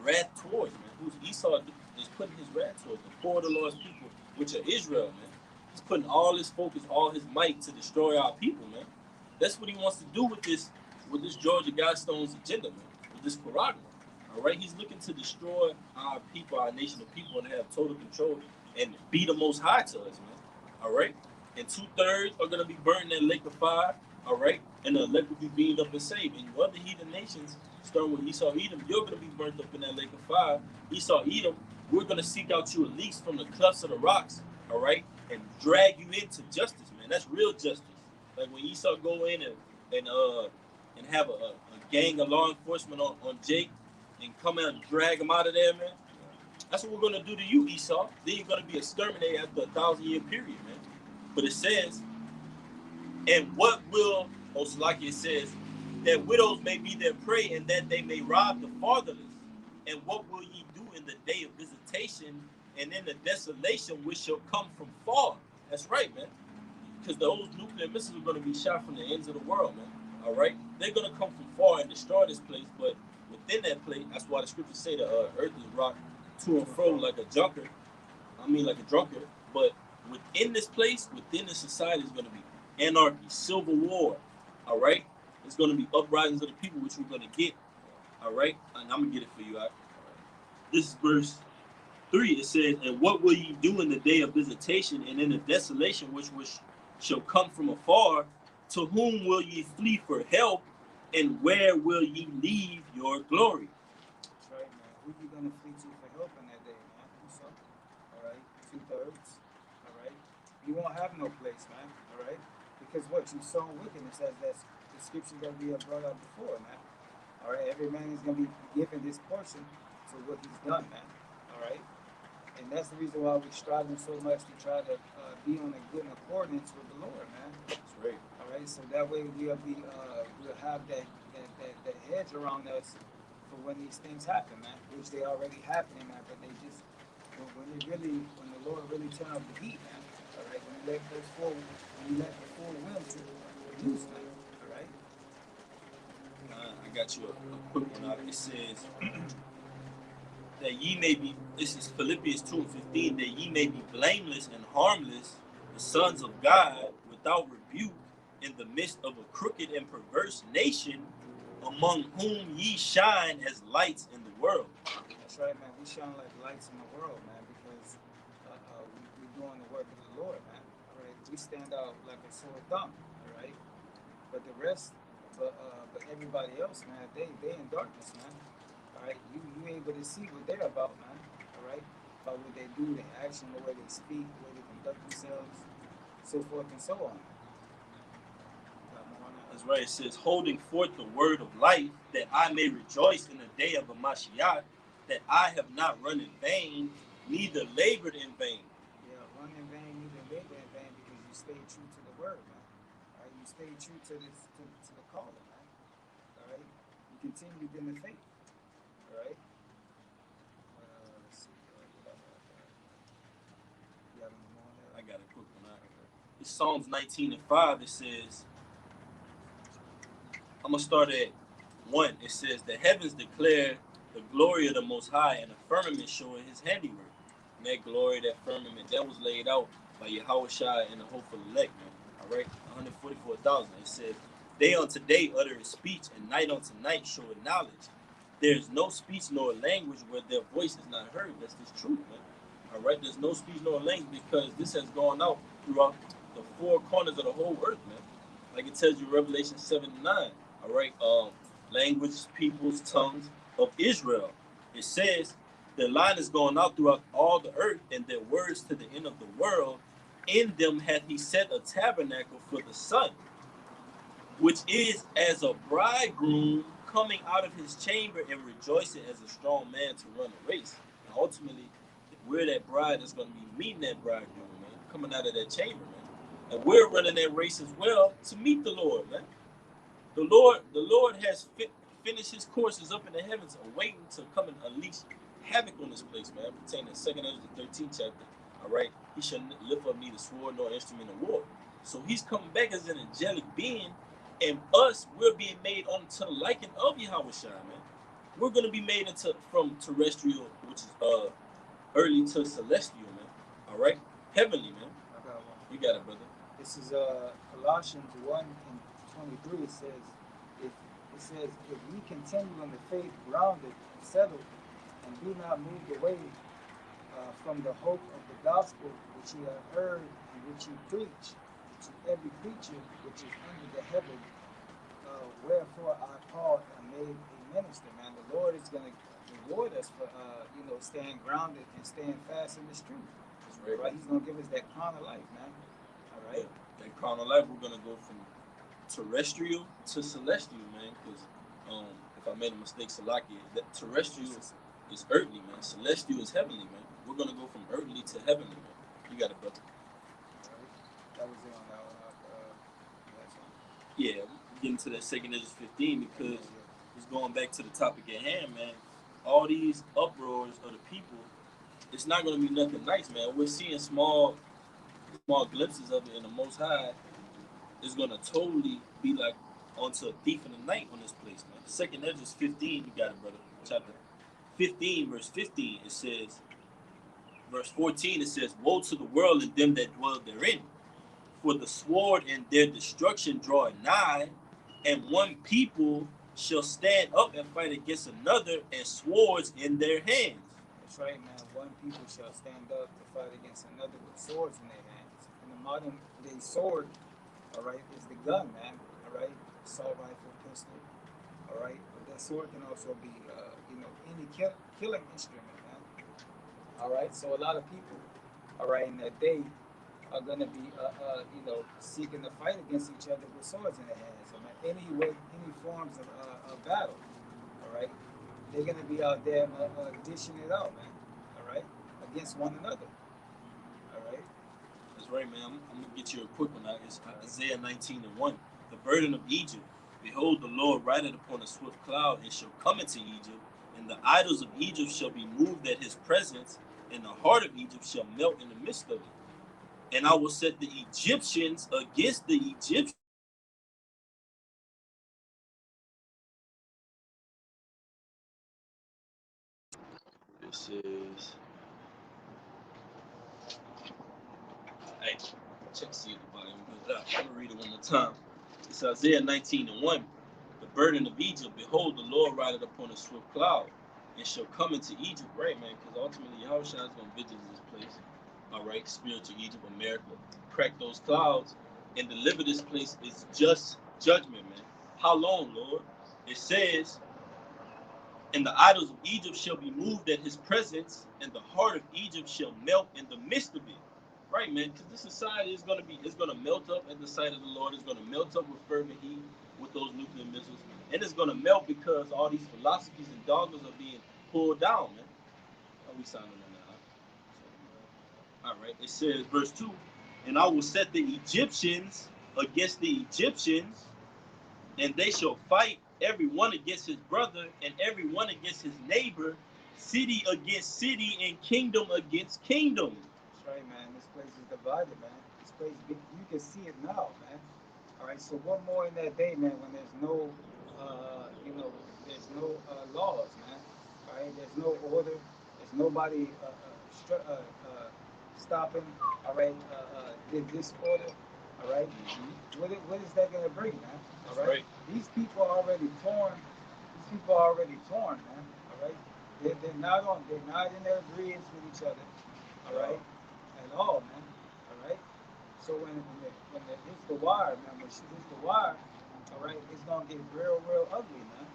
wrath towards, man. Who's Esau is putting his wrath towards, the poor of the Lord's people, which are Israel, man. He's putting all his focus, all his might to destroy our people, man. That's what he wants to do with this Georgia Guidestone's agenda, man, with this Quran. All right, he's looking to destroy our people, our nation of people, and have total control and be the most high to us, man. All right, and 2/3 are gonna be burned in that lake of fire. All right, and the elect will be beamed up and saved. And other heathen nations, starting with Esau, Edom, you're gonna be burnt up in that lake of fire. Esau, Edom, we're gonna seek out you at least from the clefts of the rocks. All right, and drag you into justice, man. That's real justice. Like when Esau go in and have a gang of law enforcement on Jake and come out and drag him out of there, man. That's what we're gonna do to you, Esau. Then you're gonna be exterminated after a 1,000-year period, man. But it says, and what will, like it says, that widows may be their prey and that they may rob the fatherless. And what will ye do in the day of visitation and in the desolation which shall come from far? That's right, man. Because those nuclear missiles are going to be shot from the ends of the world, man. All right? They're going to come from far and destroy this place, but within that place, that's why the scriptures say the earth is rocked to and fro like a drunkard. Like a drunkard. But within this place, within this society, is going to be anarchy, civil war. All right? It's going to be uprisings of the people, which we're going to get. All right? And I'm going to get it for you. All right? This is verse 3. It says, and what will ye do in the day of visitation and in the desolation which shall come from afar? To whom will ye flee for help? And where will ye leave your glory? That's right, man. Who you gonna flee to for help in that day, man? So, all right, 2/3. All right, you won't have no place, man. All right, because what you sow wickedness, as that's the scripture that we have brought up before, man. All right, every man is gonna be given this portion to what he's done, man. All right, and that's the reason why we're striving so much to try to be on a good accordance with the Lord, man. That's right. All right, so that way we'll have that hedge around us for when these things happen, man. Which they already happening, man. But they just when the Lord really turn up the heat, man. All right, when you let the full wind to produce, man. All right. I got you a quick one out. It says that ye may be. This is Philippians 2:15. That ye may be blameless and harmless, the sons of God, without rebuke, in the midst of a crooked and perverse nation, among whom ye shine as lights in the world. That's right, man. We shine like lights in the world, man, because we're doing the work of the Lord, man. All right, we stand out like a sore thumb, all right. But the rest, but everybody else, man, they in darkness, man. All right, you able to see what they're about, man. All right, about what they do, their action, the way they speak, the way they conduct themselves, so forth and so on. That's right. It says, holding forth the word of life, that I may rejoice in the day of the Mashiach, that I have not run in vain, neither labored in vain. Yeah, run in vain, neither labor in vain, because you stay true to the word, man. All right, you stay true to this to the calling, man. All right, you continued in the faith. All right. Let's see. You got any more there? I got a quick one. It's Psalms 19 and 5. It says, I'm going to start at 1. It says, the heavens declare the glory of the Most High, and the firmament showing his handiwork. And that glory, that firmament, that was laid out by Yahushua and the hopeful elect, man. All right? 144,000. It says, day unto day uttereth speech, and night unto night showeth knowledge. There is no speech nor language where their voice is not heard. That's the truth, man. All right? There's no speech nor language because this has gone out throughout the four corners of the whole earth, man. Like it tells you Revelation 7 and 9. All right? Language, peoples, tongues of Israel. It says the line is going out throughout all the earth, and their words to the end of the world. In them hath he set a tabernacle for the sun, which is as a bridegroom coming out of his chamber and rejoicing as a strong man to run a race. And ultimately, we're that bride that's going to be meeting that bridegroom, man, coming out of that chamber, man. And we're running that race as well to meet the Lord, man. The Lord has finished his courses up in the heavens, awaiting to come and unleash havoc on this place, man. Pertaining to 2 Ezra, the 13th chapter. All right, he shall lift up neither sword nor instrument of war. So he's coming back as an angelic being, and us, we're being made unto the liking of Yahushua, man. We're gonna be made into from terrestrial, which is early to celestial, man. All right, heavenly, man. I got one. You got it, brother. This is Colossians 1 and 23. It says, if we continue in the faith, grounded and settled, and be not moved away from the hope of the gospel which ye have heard and which ye preach to every creature which is under the heaven, wherefore I, Paul, am made a minister. Man, the Lord is going to reward us for staying grounded and staying fast in this truth. Right? He's going to give us that crown of life, man. All right. Yeah, that crown of life, we're gonna go from terrestrial to celestial, man. Because if I made a mistake, Salaki, that terrestrial is earthly, man. Celestial is heavenly, man. We're gonna go from earthly to heavenly, man. You got it, brother. All right. That was it on that one. Yeah, getting to that 2 Ezra 15 because it's going back to the topic at hand, man. All these uproars of the people, it's not gonna be nothing nice, man. We're seeing small glimpses of it, in the Most High is gonna totally be like onto a thief in the night on this place, man. 2 Ezra 15, you got it, brother. Chapter 15, verse 15, it says, verse 14, it says, woe to the world and them that dwell therein, for the sword and their destruction draw nigh, and one people shall stand up and fight against another, and swords in their hands. That's right, man. One people shall stand up to fight against another with swords in their hands. In the modern day sword, all right, is the gun, man. All right, assault rifle, pistol. All right, but that sword can also be, any killing instrument, man. All right, so a lot of people, all right, in that day are going to be, seeking to fight against each other with swords in their hands. So, man, any forms of battle, all right, they're going to be out there dishing it out, man. All right, against one another. All right. That's right, man. I'm going to get you a quick one. It's Isaiah 19 and 1. The burden of Egypt. Behold, the Lord rideth upon a swift cloud, and shall come into Egypt, and the idols of Egypt shall be moved at his presence, and the heart of Egypt shall melt in the midst of it. And I will set the Egyptians against the Egyptians. This is, hey, check see at the bottom. I'm gonna read it one more time. It's Isaiah 19:1. The burden of Egypt, behold, the Lord rideth upon a swift cloud, and shall come into Egypt, right, man? Because ultimately, Yahushua is going to visit this place, all right? Spiritual Egypt, America, crack those clouds, and deliver this place. It's just judgment, man. How long, Lord? It says, and the idols of Egypt shall be moved at his presence, and the heart of Egypt shall melt in the midst of it. Right, man, because this society is going to be, it's going to melt up at the sight of the Lord. It's going to melt up with fervent heat with those nuclear missiles. And it's going to melt because all these philosophies and dogmas are being pulled down, man. Are we signing on that? All right, it says, verse 2, and I will set the Egyptians against the Egyptians, and they shall fight every one against his brother, and every one against his neighbor, city against city, and kingdom against kingdom. That's right, man. This place is divided, man. This place, you can see it now, man. All right, so what more in that day, man, when there's no, there's no laws, man. All right, there's no order. There's nobody stopping. All right, the disorder. All right, what is that gonna bring, man? All right, these people are already torn. These people are already torn, man. All right, they're not in their agreements with each other. All right, at all, man. All right. So when it hits the wire, man, when she hits the wire, all right, it's gonna get real ugly, man.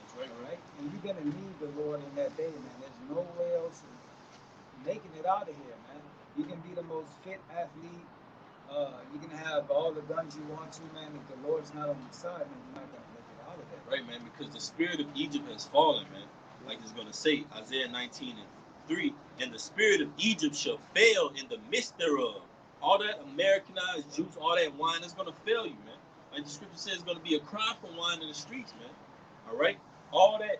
That's right, all right. And you're gonna need the Lord in that day, man. There's no way else making it out of here, man. You can be the most fit athlete. You can have all the guns you want to, man. If the Lord's not on your side, man, you're not gonna make it out of there. Right, man, because the spirit of Egypt has fallen, man. Like it's gonna say, Isaiah 19:3, and the spirit of Egypt shall fail in the midst thereof. All that Americanized juice, all that wine is gonna fail you, man. Like the scripture says, it's gonna be a cry for wine in the streets, man. All right, all that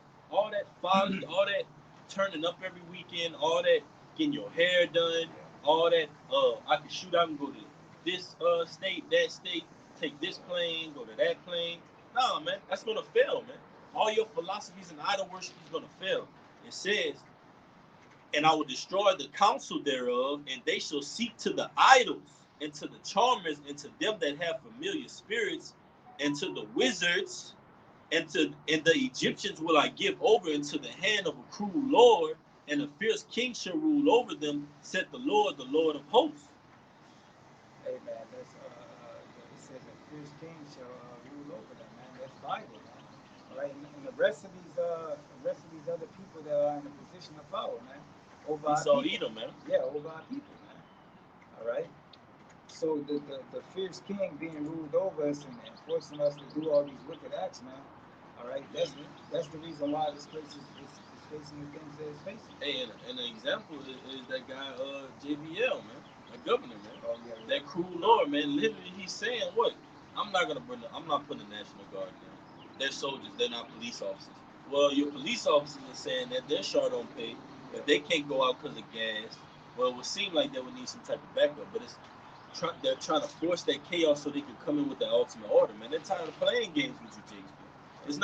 folly, all that turning up every weekend, all that getting your hair done, all that I can shoot out and go to this state, that state, take this plane, go to that plane. Nah, man, that's gonna fail, man. All your philosophies and idol worship is gonna fail. It says, and I will destroy the counsel thereof, and they shall seek to the idols, and to the charmers, and to them that have familiar spirits, and to the wizards, and the Egyptians will I give over into the hand of a cruel Lord, and a fierce king shall rule over them, said the Lord of hosts. Hey, man, that's it says a fierce king shall rule over them, man. That's Bible, man. All right, and the rest of these other people that are in a position of power, man, over our people, Edom, man. Yeah, over our people, man. All right. So the fierce king being ruled over us and forcing us to do all these wicked acts, man. All right, that's the reason why this place is facing the things that it's facing. Hey, and an example is that guy JBL, man, a governor, man. Oh yeah. That cruel Lord, man. Literally, he's saying what? I'm not putting the National Guard down. They're soldiers. They're not police officers. Well, your police officers are saying that they're short on pay, that they can't go out because of gas. Well, it would seem like they would need some type of backup, but they're trying to force that chaos so they can come in with the ultimate order, man. They're tired of playing games with you, Jakes. You're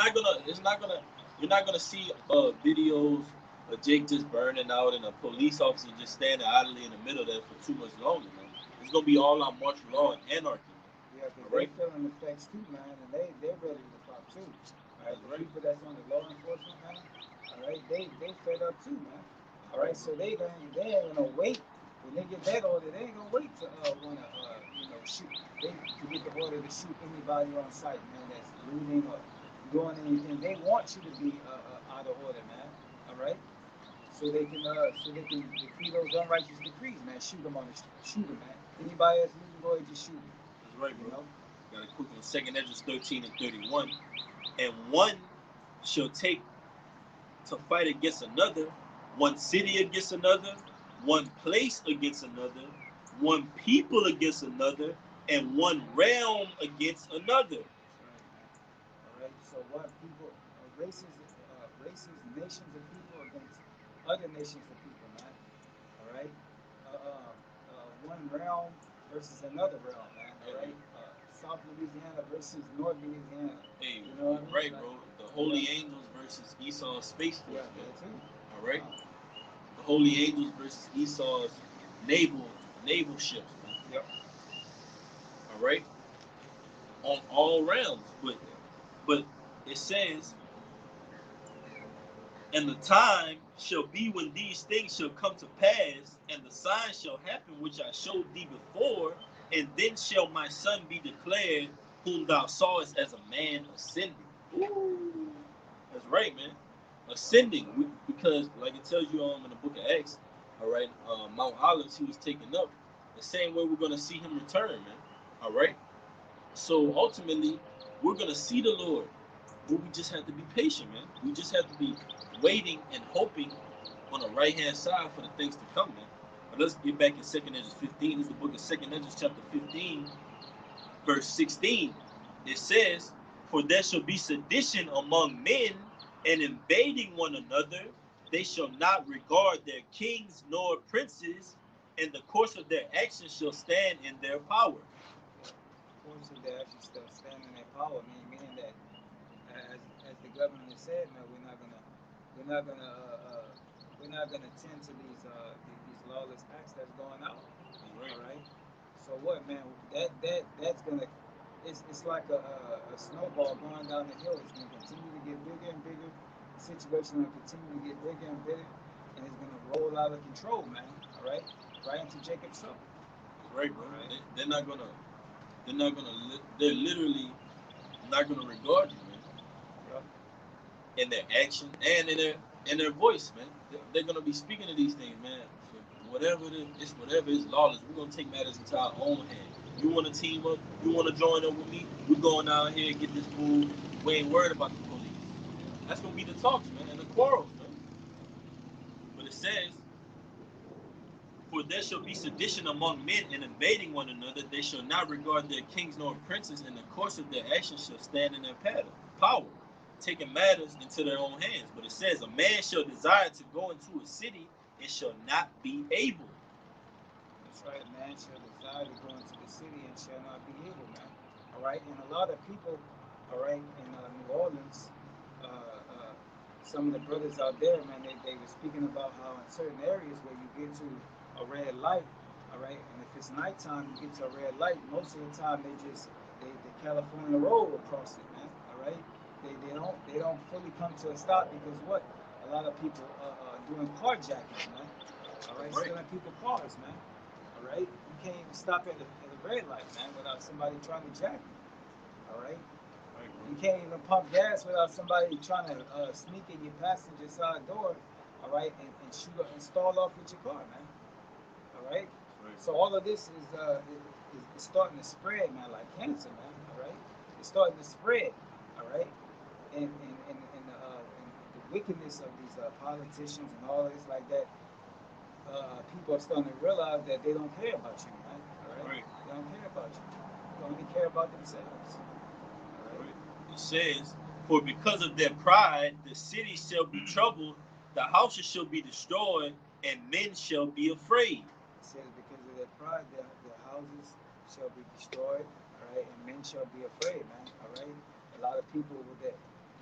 not gonna see videos of Jake just burning out and a police officer just standing idly in the middle of that for too much longer, man. It's gonna be all out martial law and anarchy. Yeah, because they're feeling the effects too, man, and they're ready to pop too. All right, the people that's on the law enforcement, man, all right, they fed up too, man. All right, so they ain't gonna wait. When they get that order, they ain't gonna wait to wanna shoot. To get the order to shoot anybody on sight, man, that's looting or doing anything. They want you to be out of order, man. All right, so they can decree those unrighteous decrees, man. Shoot them on the street. Shoot them, man. Anybody that's looting, go ahead, just shoot them. That's right, bro. Got a quick one. 2nd Ezra 13:31, and one shall take to fight against another, one city against another, one place against another, one people against another, and one realm against another. All right. So what people, races, nations of people against other nations of people, man. All right. One realm versus another realm, man. All right. South Louisiana versus North Louisiana. Hey, you know what I mean? Right, bro. The Holy Angels versus Esau's Space Force, man. Too. All right. The Holy Angels versus Esau's naval ships, man. Yep. All right. on all realms. But it says, and the time shall be when these things shall come to pass, and the sign shall happen which I showed thee before, and then shall my son be declared, whom thou sawest as a man ascending. Ooh, that's right, man. Ascending, because like it tells you in the book of Acts, all right, Mount Olives, he was taken up. The same way we're gonna see him return, man. All right. So ultimately, we're gonna see the Lord, but we just have to be patient, man. We just have to be waiting and hoping on the right hand side for the things to come, man. But let's get back in 2nd Ezra 15. This is the book of 2nd Ezra, chapter 15, verse 16. It says, "For there shall be sedition among men, and invading one another. They shall not regard their kings nor princes, and the course of their actions shall stand in their power." The course of their actions shall stand in their power, meaning that as the governor said, man, we're not gonna we're not gonna tend to these lawless acts that's going out. Right. All right. So what, man? That's gonna it's like a snowball going down the hill. It's gonna continue to get bigger and bigger. The situation will continue to get bigger and bigger, and it's gonna roll out of control, man. All right, right into Jacob's trouble. Right, bro. Right. They're not gonna. They're literally not gonna regard you, man. Yeah. In their action and in their voice, man. They're gonna be speaking of these things, man. So whatever whatever is lawless, we're gonna take matters into our own hand. You want to team up? You want to join up with me? We're going down here and get this move. We ain't worried about the police. That's gonna be the talks, man, and the quarrels, man. But it says, "For there shall be sedition among men, and invading one another. They shall not regard their kings nor princes, and the course of their actions shall stand in their power, taking matters into their own hands." But it says, "A man shall desire to go into a city, and shall not be able." That's right. A man shall desire to go into the city and shall not be able, man. All right. And a lot of people, all right, in New Orleans, some of the brothers out there, man, they were speaking about how in certain areas where you get to a red light, all right, and if it's nighttime, you get to a red light. Most of the time, they California roll across it, man. All right, they don't fully come to a stop because what? A lot of people are doing carjacking, man. All right, stealing people's cars, man. All right, you can't even stop at a red light, man, without somebody trying to jack you. All right. You can't even pump gas without somebody trying to sneak in your passenger side door, all right, and shoot up and stall off with your car, man. All right. So all of this is starting to spread, man, like cancer, man. All right. It's starting to spread, all right. And the wickedness of these politicians and all of this like that, people are starting to realize that they don't care about you, man. All right. They don't care about you. They only care about themselves. It says, "For because of their pride, the city shall be troubled, the houses shall be destroyed, and men shall be afraid." It says, because of their pride, their houses shall be destroyed, all right, and men shall be afraid, man. All right. A lot of people with that,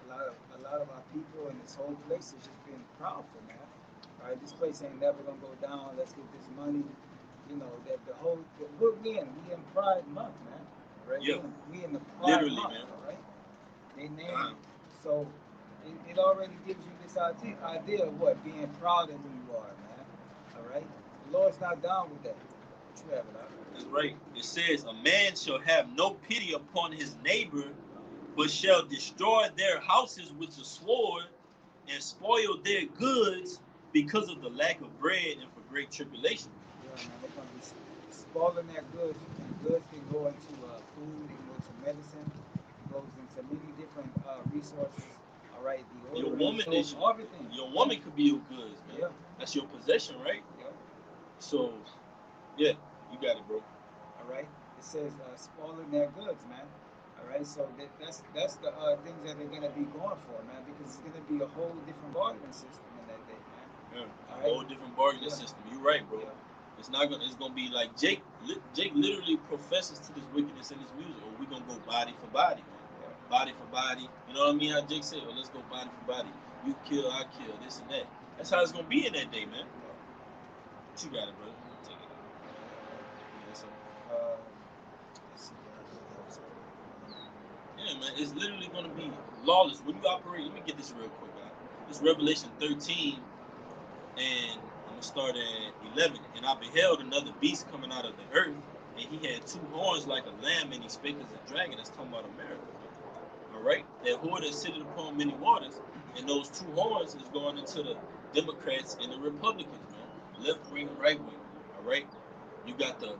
a lot of our people in this whole place is just being proudful, man. All right, this place ain't never gonna go down. Let's get this money. You know that the whole we in Pride Month, man. Right? Yeah. We in the Pride Literally, Month, man. all right. They name so it already gives you this idea of what being proud of who you are, man. All right. The Lord's not down with that. What you have it out. That's right. It says, "A man shall have no pity upon his neighbor, but shall destroy their houses with the sword, and spoil their goods because of the lack of bread and for great tribulation." Yeah, man. They're gonna be spoiling their goods, and goods can go into food, it can go to medicine, it goes into many different resources. All right. Your woman is everything. Your woman could be your goods, man. Yeah. That's your possession, right? Yeah. So, yeah, you got it, bro. All right. It says spoiling their goods, man. All right. So that's the things that they're gonna be going for, man, because it's gonna be a whole different bargaining system in that day, man. Yeah. A whole different bargaining system. You're right, bro. Yeah. It's not gonna. It's gonna be like Jake. Jake literally professes to this wickedness in his music. Or we gonna go body for body, man. Yeah. Body for body. You know what I mean? How Jake said, "Oh, let's go body for body. You kill, I kill. This and that." That's how it's gonna be in that day, man. But you got it, bro. Take it. Let's see. man, it's literally going to be lawless. When you operate, let me get this real quick, guys. It's Revelation 13, and I'm going to start at 11. And I beheld another beast coming out of the earth, and he had two horns like a lamb, and he spake as a dragon. That's talking about America. All right? That whore that sitteth upon many waters, and those two horns is going into the Democrats and the Republicans, man. Left wing, right wing. All right? You got the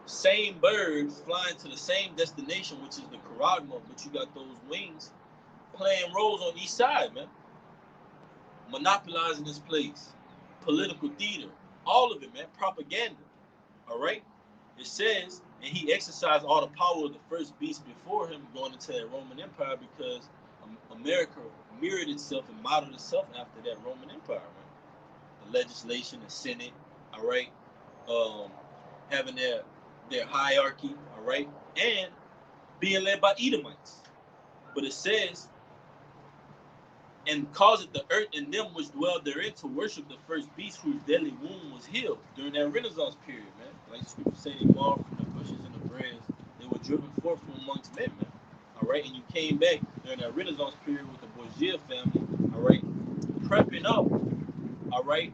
same bird flying to the same destination, which is the Karagma, but you got those wings playing roles on each side, man. Monopolizing this place. Political theater. All of it, man. Propaganda. All right? It says, and he exercised all the power of the first beast before him going into that Roman Empire because America mirrored itself and modeled itself after that Roman Empire, man. The legislation, the Senate, all right? Having their hierarchy, all right? And being led by Edomites. But it says, and caused the earth and them which dwelled therein to worship the first beast whose deadly wound was healed during that Renaissance period, man. Like scripture say, they walked from the bushes and the briars. They were driven forth from amongst men, man. All right, and you came back during that Renaissance period with the Bourgeois family, all right, prepping up, all right,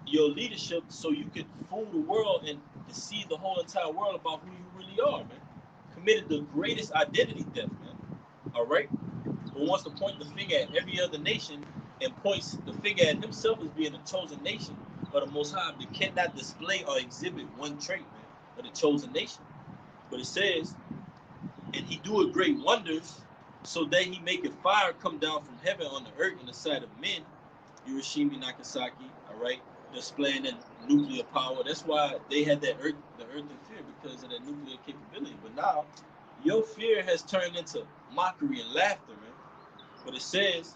your leadership so you could fool the world and deceive the whole entire world about who you really are, man. Committed the greatest identity theft, man. All right, but wants to point the finger at every other nation and points the finger at himself as being the chosen nation of the Most High, but cannot display or exhibit one trait, man, of the chosen nation. But it says, and he doeth great wonders, so that he maketh fire come down from heaven on the earth in the sight of men. Hiroshima, Nagasaki, all right, displaying that nuclear power. That's why they had that the earth in fear, because of that nuclear capability. But now, your fear has turned into mockery and laughter, man. But it says,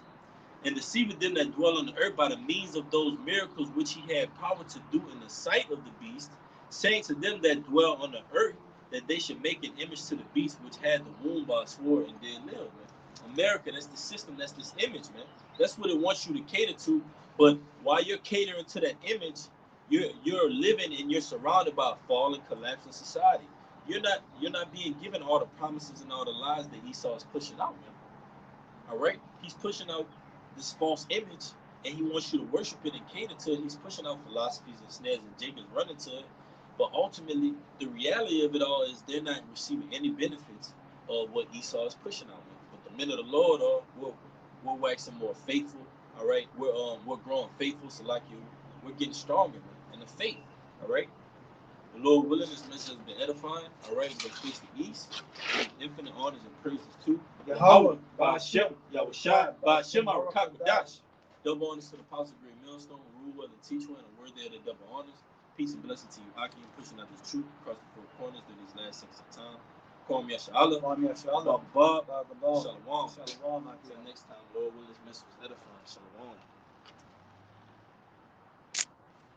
and deceiving them that dwell on the earth by the means of those miracles which he had power to do in the sight of the beast, saying to them that dwell on the earth that they should make an image to the beast which had the wound by a sword and did live, man. America, that's the system, that's this image, man. That's what it wants you to cater to. But while you're catering to that image, you're living and you're surrounded by a fallen, collapsing society. You're not being given all the promises and all the lies that Esau is pushing out, man. All right, he's pushing out this false image, and he wants you to worship it and cater to it. He's pushing out philosophies and snares, and Jacob's running to it. But ultimately, the reality of it all is they're not receiving any benefits of what Esau is pushing out. Man. But the men of the Lord we're waxing more faithful. All right, we're growing faithful. So like we're getting stronger, man, in the faith. All right. The Lord willing, this message has been edifying. All right, we're going to face the east. Infinite honors and praises too. Yahweh, Ba'ashem, Yahushua, Ba'ashem, Arakakadash. Double honors to the Apostle Great Millstone, ruler and teacher, and a worthy of the double honors. Peace and blessing to you, Aki, pushing out this truth across the four corners during these last seconds of time. Call me Yasha'Allah. Bob. Shalom. Until next time, Lord willing, this message was edifying. Shalom.